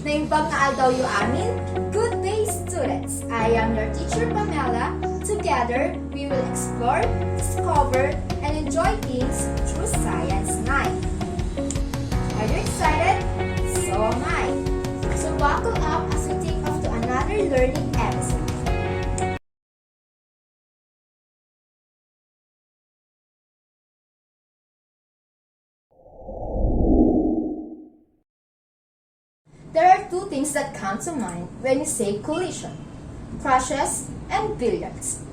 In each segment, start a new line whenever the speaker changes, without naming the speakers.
Naimbang na aldaw yu amin? Good day, students! I am your teacher, Pamela. Together, we will explore, discover, and enjoy things through Science 9. Are you excited? So am I. So buckle up as we take off to another learning episode. There are two things that come to mind when you say collision: crashes and billiards.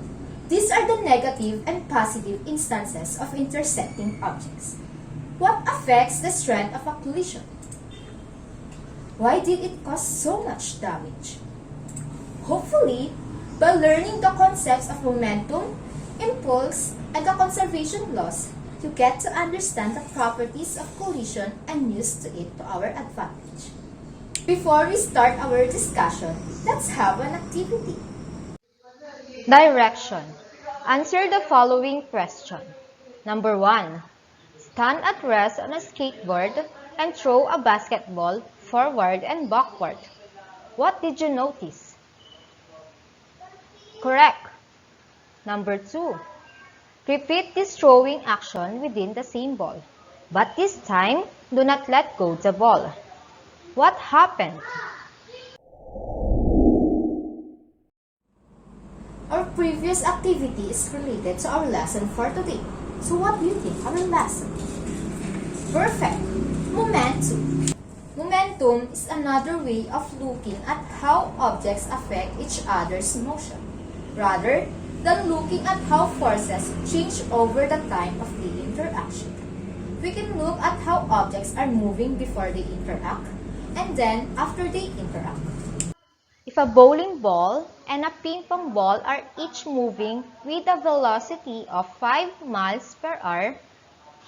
These are the negative and positive instances of intersecting objects. What affects the strength of a collision? Why did it cause so much damage? Hopefully, by learning the concepts of momentum, impulse, and the conservation laws, you get to understand the properties of collision and use it to our advantage. Before we start our discussion, let's have an activity.
Direction. Answer the following question. Number 1. Stand at rest on a skateboard and throw a basketball forward and backward. What did you notice? Correct. Number 2. Repeat this throwing action within the same ball, but this time, do not let go the ball. What happened?
Our previous activity is related to our lesson for today. So what do you think our lesson? Perfect! Momentum. Momentum is another way of looking at how objects affect each other's motion, rather than looking at how forces change over the time of the interaction. We can look at how objects are moving before they interact, and then after they interact.
If a bowling ball and a ping pong ball are each moving with a velocity of 5 miles per hour,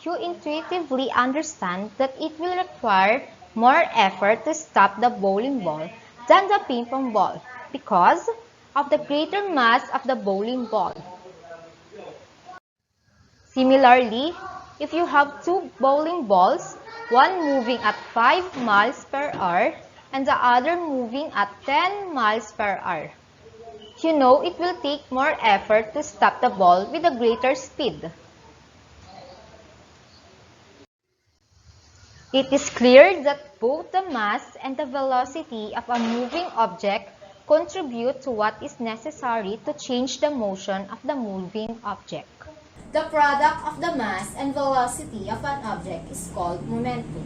you intuitively understand that it will require more effort to stop the bowling ball than the ping pong ball because of the greater mass of the bowling ball. Similarly, if you have two bowling balls, one moving at 5 miles per hour and the other moving at 10 miles per hour, you know it will take more effort to stop the ball with a greater speed. It is clear that both the mass and the velocity of a moving object contribute to what is necessary to change the motion of the moving object.
The product of the mass and velocity of an object is called momentum.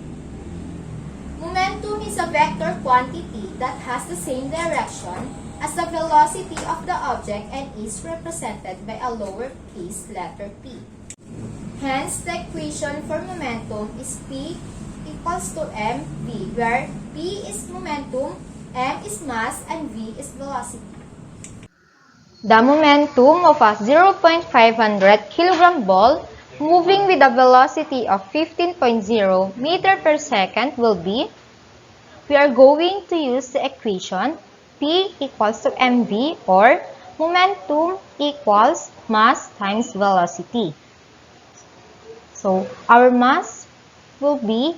Momentum is a vector quantity that has the same direction as the velocity of the object and is represented by a lowercase letter p. Hence, the equation for momentum is P equals to mv, where P is momentum, m is mass, and v is velocity.
The momentum of a 0.500 kg ball moving with a velocity of 15.0 meter per second will be, we are going to use the equation P equals to mv, or momentum equals mass times velocity. So our mass will be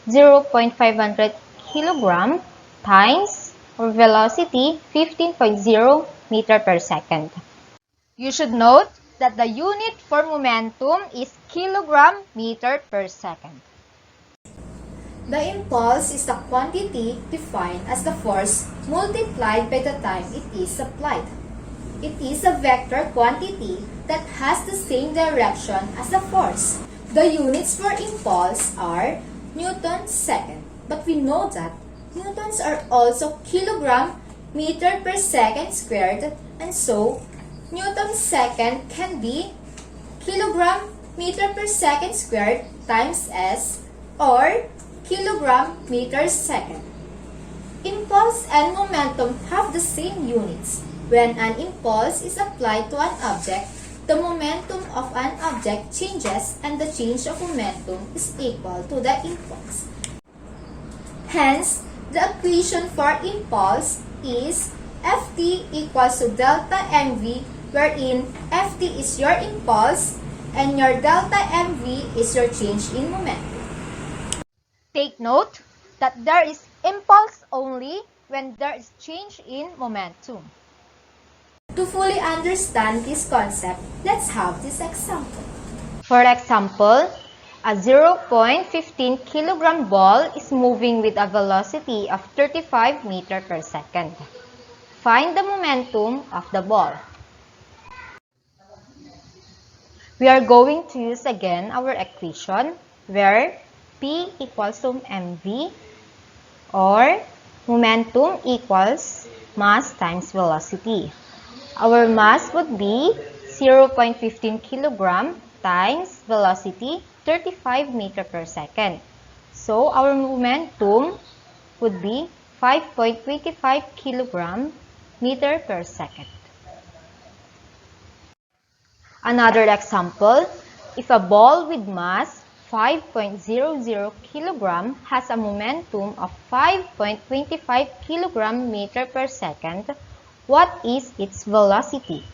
0.500 kg times our velocity 15.0 meter per second. You should note that the unit for momentum is kilogram meter per second.
The impulse is the quantity defined as the force multiplied by the time it is applied. It is a vector quantity that has the same direction as the force. The units for impulse are Newton second, but we know that newtons are also kilogram meter per second squared, and so Newton second can be kilogram meter per second squared times s, or kilogram meter second. Impulse and momentum have the same units. When an impulse is applied to an object, the momentum of an object changes and the change of momentum is equal to the impulse. Hence, the equation for impulse is Ft equals to delta mv, wherein Ft is your impulse and your delta mv is your change in momentum.
Take note that there is Impulse only when there is change in momentum.
To fully understand this concept, let's have this example.
For example, a 0.15 kilogram ball is moving with a velocity of 35 meters per second. Find the momentum of the ball. We are going to use again our equation where P equals to mv or momentum equals mass times velocity. Our mass would be 0.15 kilogram times velocity 35 meters per second. So our momentum would be 5.25 kilogram meter per second. Another example, if a ball with mass 5.00 kilogram has a momentum of 5.25 kilogram meter per second, what is its velocity?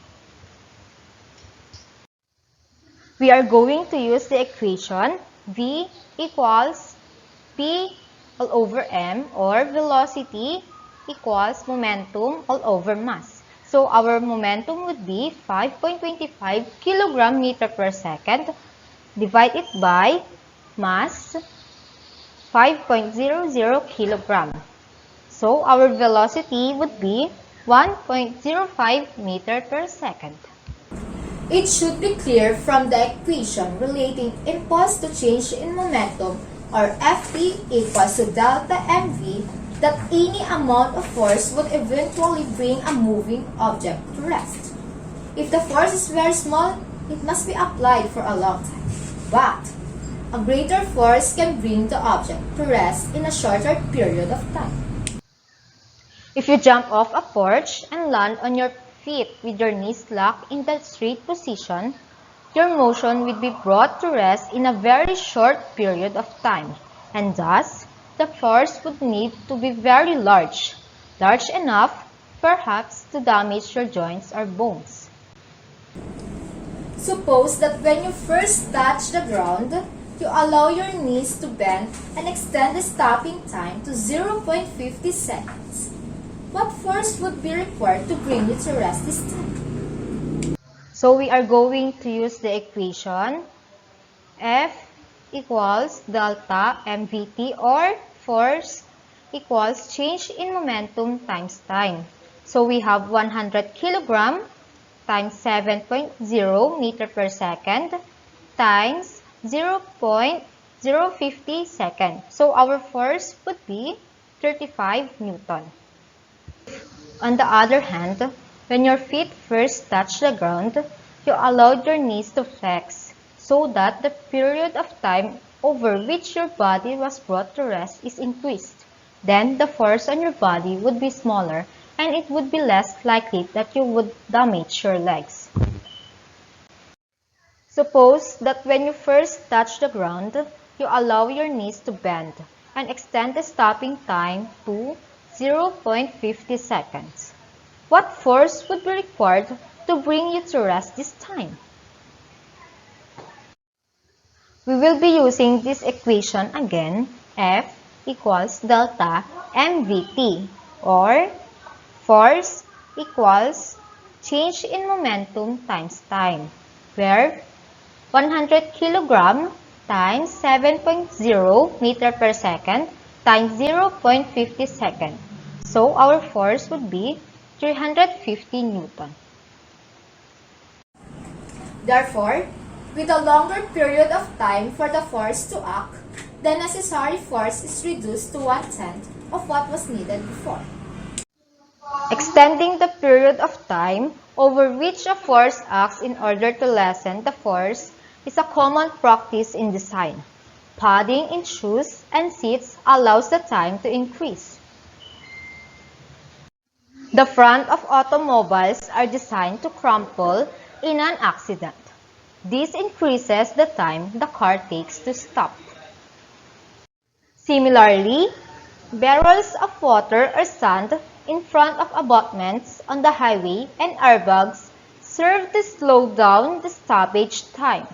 We are going to use the equation V equals P all over m, or velocity equals momentum all over mass. So our momentum would be 5.25 kilogram meter per second. Divide it by mass 5.00 kilogram. So our velocity would be 1.05 meter per second.
It should be clear from the equation relating impulse to change in momentum, or Ft equals to delta mv, that any amount of force would eventually bring a moving object to rest. If the force is very small, it must be applied for a long time. But a greater force can bring the object to rest in a shorter period of time.
If you jump off a porch and land on your feet with your knees locked in the straight position, your motion will be brought to rest in a very short period of time, and thus, the force would need to be very large enough, perhaps, to damage your joints or bones.
Suppose that when you first touch the ground, you allow your knees to bend and extend the stopping time to 0.50 seconds. What force would be required to bring you to rest this time?
So we are going to use the equation F equals delta mvt, or force equals change in momentum times time. So we have 100 kilogram times 7.0 meter per second times 0.050 second. So our force would be 35 Newton. On the other hand, when your feet first touch the ground, you allowed your knees to flex so that the period of time over which your body was brought to rest is increased. Then the force on your body would be smaller and it would be less likely that you would damage your legs. Suppose that when you first touch the ground, you allow your knees to bend and extend the stopping time to 0.50 seconds. What force would be required to bring you to rest this time? We will be using this equation again, F equals delta mvt, or force equals change in momentum times time, where 100 kilogram times 7.0 meter per second times 0.50 second. So our force would be 350 Newton.
Therefore, with a longer period of time for the force to act, the necessary force is reduced to 1/10 of what was needed before.
Extending the period of time over which a force acts in order to lessen the force is a common practice in design. Padding in shoes and seats allows the time to increase. The front of automobiles are designed to crumple in an accident. This increases the time the car takes to stop. Similarly, barrels of water or sand in front of abutments on the highway and airbags serve to slow down the stoppage time.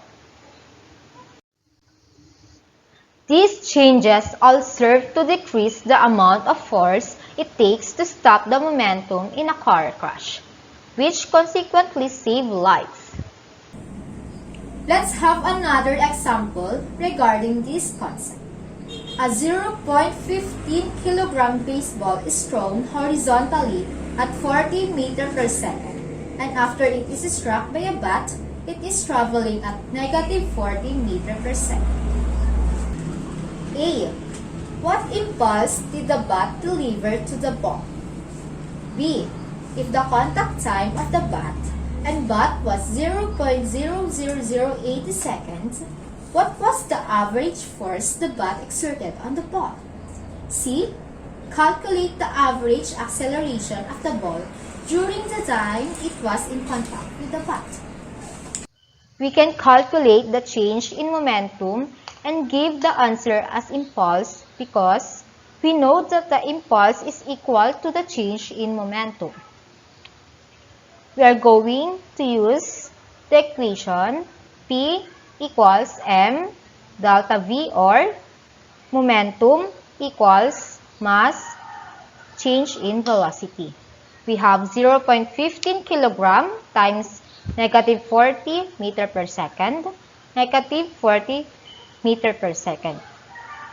These changes all serve to decrease the amount of force it takes to stop the momentum in a car crash, which consequently save lives.
Let's have another example regarding this concept. A 0.15 kilogram baseball is thrown horizontally at 40 meters per second, and after it is struck by a bat, it is traveling at negative 40 meters per second. A. What impulse did the bat deliver to the ball? B. If the contact time of the bat and bat was 0.00080 seconds, what was the average force the bat exerted on the ball? C. Calculate the average acceleration of the ball during the time it was in contact with the bat.
We can calculate the change in momentum and give the answer as impulse because we know that the impulse is equal to the change in momentum. We are going to use the equation P equals m delta v, or momentum equals mass change in velocity. We have 0.15 kilogram times negative 40 meter per second, negative 40 meter per second.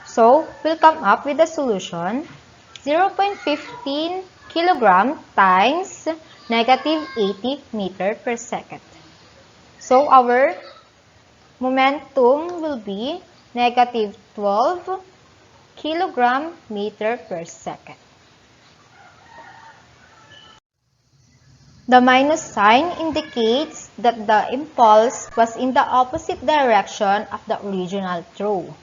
So, we'll come up with the solution 0.15 kilogram times negative 80 meter per second. So, our momentum will be negative 12 kilogram meter per second. The minus sign indicates that the impulse was in the opposite direction of the original throw.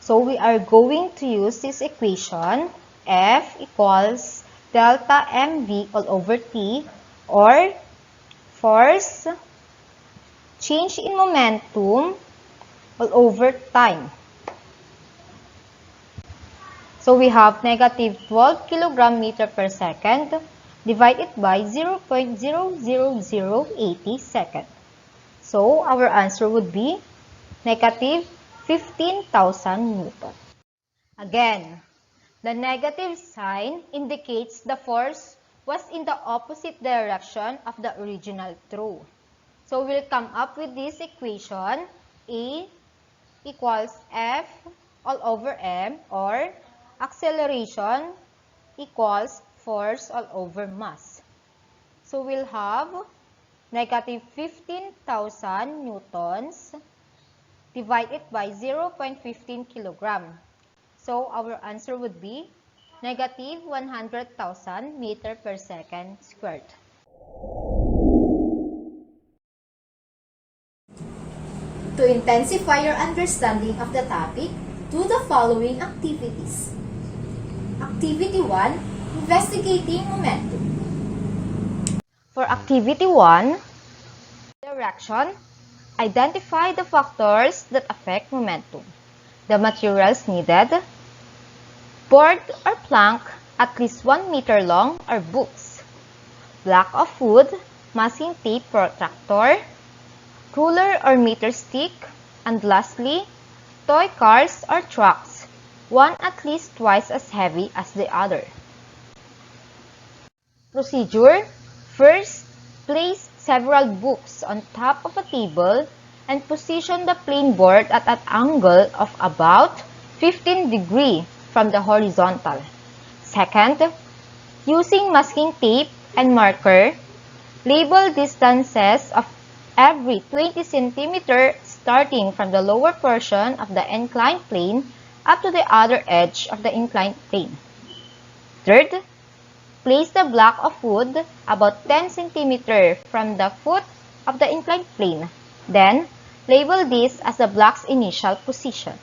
So we are going to use this equation F equals delta mv all over t, or force change in momentum all over time. So we have negative 12 kilogram meter per second divided by 0.00080 seconds. So our answer would be negative 15,000 Newton. Again, the negative sign indicates the force was in the opposite direction of the original throw. So we'll come up with this equation A equals F all over m, or acceleration equals force all over mass. So we'll have negative 15,000 newtons divided by 0.15 kilogram. So our answer would be negative 100,000 meter per second squared.
To intensify your understanding of the topic, do the following activities. Activity 1, investigating momentum.
For activity 1, direction, identify the factors that affect momentum. The materials needed: board or plank at least 1 meter long or books, block of wood, masking tape protractor, ruler or meter stick, and lastly, toy cars or trucks, one at least twice as heavy as the other. Procedure: first, place several books on top of a table and position the plain board at an angle of about 15 degrees from the horizontal. Second, using masking tape and marker, label distances of every 20 cm starting from the lower portion of the inclined plane up to the other edge of the inclined plane. Third, place the block of wood about 10 cm from the foot of the inclined plane. Then, label this as the block's initial position.